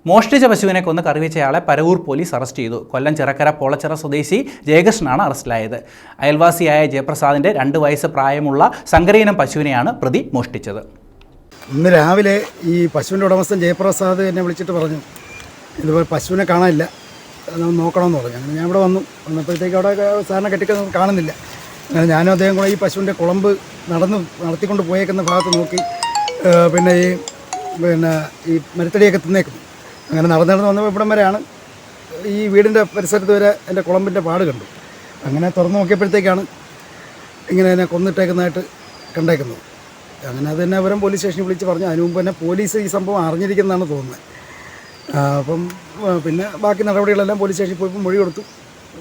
മോഷ്ടിച്ച പശുവിനെ കൊന്ന് കറിവെച്ചയാളെ പരവൂർ പോലീസ് അറസ്റ്റ് ചെയ്തു. കൊല്ലം ചിറക്കര പോളച്ചിറ സ്വദേശി ജയകൃഷ്ണനാണ് അറസ്റ്റിലായത്. അയൽവാസിയായ ജയപ്രസാദിന്റെ 2 വയസ്സ് പ്രായമുള്ള സങ്കരയിനം പശുവിനെയാണ് പ്രതി മോഷ്ടിച്ചത്. ഇന്ന് രാവിലെ ഈ പശുവിൻ്റെ ഉടമസ്ഥൻ ജയപ്രസാദ് എന്നെ വിളിച്ചിട്ട് പറഞ്ഞു, ഇതുപോലെ പശുവിനെ കാണാനില്ല, നോക്കണമെന്ന് പറഞ്ഞു. അങ്ങനെ ഞാൻ ഇവിടെ വന്നപ്പോഴത്തേക്ക് അവിടെ സാധാരണ കെട്ടിക്കൊന്നും കാണുന്നില്ല. അങ്ങനെ ഞാനും അദ്ദേഹം കൂടെ ഈ പശുവിൻ്റെ കുളമ്പ് നടത്തിക്കൊണ്ട് പോയേക്കുന്ന ഭാഗത്ത് നോക്കി പിന്നെ ഈ മരത്തടിയൊക്കെ തിന്നേക്കുന്നു. അങ്ങനെ നടന്നു വന്നപ്പോൾ ഇവിടം വരെയാണ്, ഈ വീടിൻ്റെ പരിസരത്ത് വരെ എൻ്റെ കുളമ്പിൻ്റെ പാട് കണ്ടു. അങ്ങനെ തുറന്നു നോക്കിയപ്പോഴത്തേക്കാണ് ഇങ്ങനെ എന്നെ കൊന്നിട്ടേക്കുന്നതായിട്ട് കണ്ടേക്കുന്നത്. അങ്ങനെ അത് തന്നെ അവരും പോലീസ് സ്റ്റേഷനിൽ വിളിച്ച് പറഞ്ഞു. അതിന് മുമ്പ് തന്നെ പോലീസ് ഈ സംഭവം അറിഞ്ഞിരിക്കുന്നതാണ് തോന്നുന്നത്. അപ്പം പിന്നെ ബാക്കി നടപടികളെല്ലാം പോലീസ് സ്റ്റേഷനിൽ പോയപ്പോൾ മൊഴി കൊടുത്തു.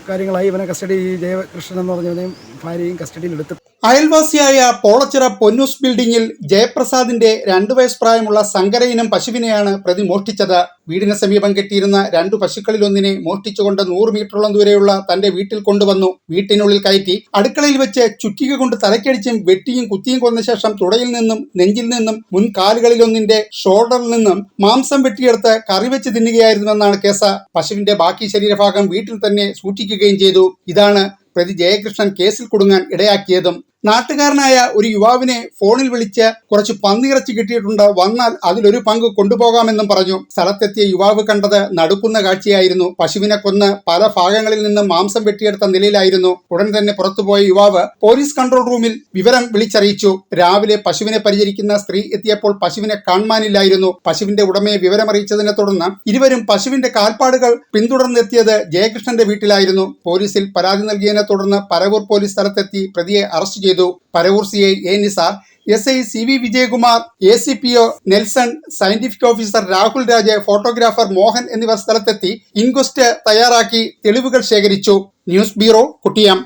കാര്യങ്ങളായി. ഇവനെ കസ്റ്റഡി, ജയകൃഷ്ണൻ എന്ന് പറഞ്ഞവനെയും ഭാര്യയും കസ്റ്റഡിയിലെടുത്തു. അയൽവാസിയായ പോളച്ചിറ പൊന്നൂസ് ബിൽഡിംഗിൽ ജയപ്രസാദിന്റെ 2 വയസ്സ് പ്രായമുള്ള സങ്കരയിനം പശുവിനെയാണ് പ്രതി മോഷ്ടിച്ചത്. വീടിന് സമീപം കെട്ടിയിരുന്ന 2 പശുക്കളിലൊന്നിനെ മോഷ്ടിച്ചുകൊണ്ട് 100 മീറ്ററോളം ദൂരെയുള്ള തന്റെ വീട്ടിൽ കൊണ്ടുവന്നു. വീട്ടിനുള്ളിൽ കയറ്റി അടുക്കളയിൽ വെച്ച് ചുറ്റിക കൊണ്ട് തലക്കടിച്ചും വെട്ടിയും കുത്തിയും കൊന്ന ശേഷം തുടയിൽ നിന്നും നെഞ്ചിൽ നിന്നും മുൻകാലുകളിലൊന്നിന്റെ ഷോൾഡറിൽ നിന്നും മാംസം വെട്ടിയെടുത്ത് കറിവെച്ച് തിന്നുകയായിരുന്നുവെന്നാണ് കേസ്. പശുവിന്റെ ബാക്കി ശരീരഭാഗം വീട്ടിൽ തന്നെ സൂക്ഷിക്കുകയും ചെയ്തു. ഇതാണ് പ്രതി ജയകൃഷ്ണൻ കേസിൽ കുടുങ്ങാൻ ഇടയാക്കിയതും. നാട്ടുകാരനായ ഒരു യുവാവിനെ ഫോണിൽ വിളിച്ച് കുറച്ച് പന്നിയിറച്ചി കിട്ടിയിട്ടുണ്ട്, വന്നാൽ അതിലൊരു പങ്ക് കൊണ്ടുപോകാമെന്നും പറഞ്ഞു. സ്ഥലത്തെത്തിയ യുവാവ് കണ്ടത് നടുക്കുന്ന കാഴ്ചയായിരുന്നു. പശുവിനെ കൊന്ന് പല ഭാഗങ്ങളിൽ നിന്നും മാംസം വെട്ടിയെടുത്ത നിലയിലായിരുന്നു. ഉടൻ തന്നെ പുറത്തുപോയ യുവാവ് പോലീസ് കൺട്രോൾ റൂമിൽ വിവരം വിളിച്ചറിയിച്ചു. രാവിലെ പശുവിനെ പരിചരിക്കുന്ന സ്ത്രീ എത്തിയപ്പോൾ പശുവിനെ കാണുവാനില്ലായിരുന്നു. പശുവിന്റെ ഉടമയെ വിവരമറിയിച്ചതിനെ തുടർന്ന് ഇരുവരും പശുവിന്റെ കാൽപ്പാടുകൾ പിന്തുടർന്നെത്തിയത് ജയകൃഷ്ണന്റെ വീട്ടിലായിരുന്നു. പോലീസിൽ പരാതി നൽകിയതിനെ തുടർന്ന് പരവൂർ പോലീസ് സ്ഥലത്തെത്തി പ്രതിയെ അറസ്റ്റ് ചെയ്തു. Paravur CI A Nisar, SI CV Vijayakumar, ACPO Nelson, scientific officer Rahul Raj, photographer Mohan എന്നിവർ സ്ഥലത്തെത്തി ഇൻക്വസ്റ്റ് തയ്യാറാക്കി തെളിവുകൾ ശേഖരിച്ചു. News bureau, കുട്ടിയം.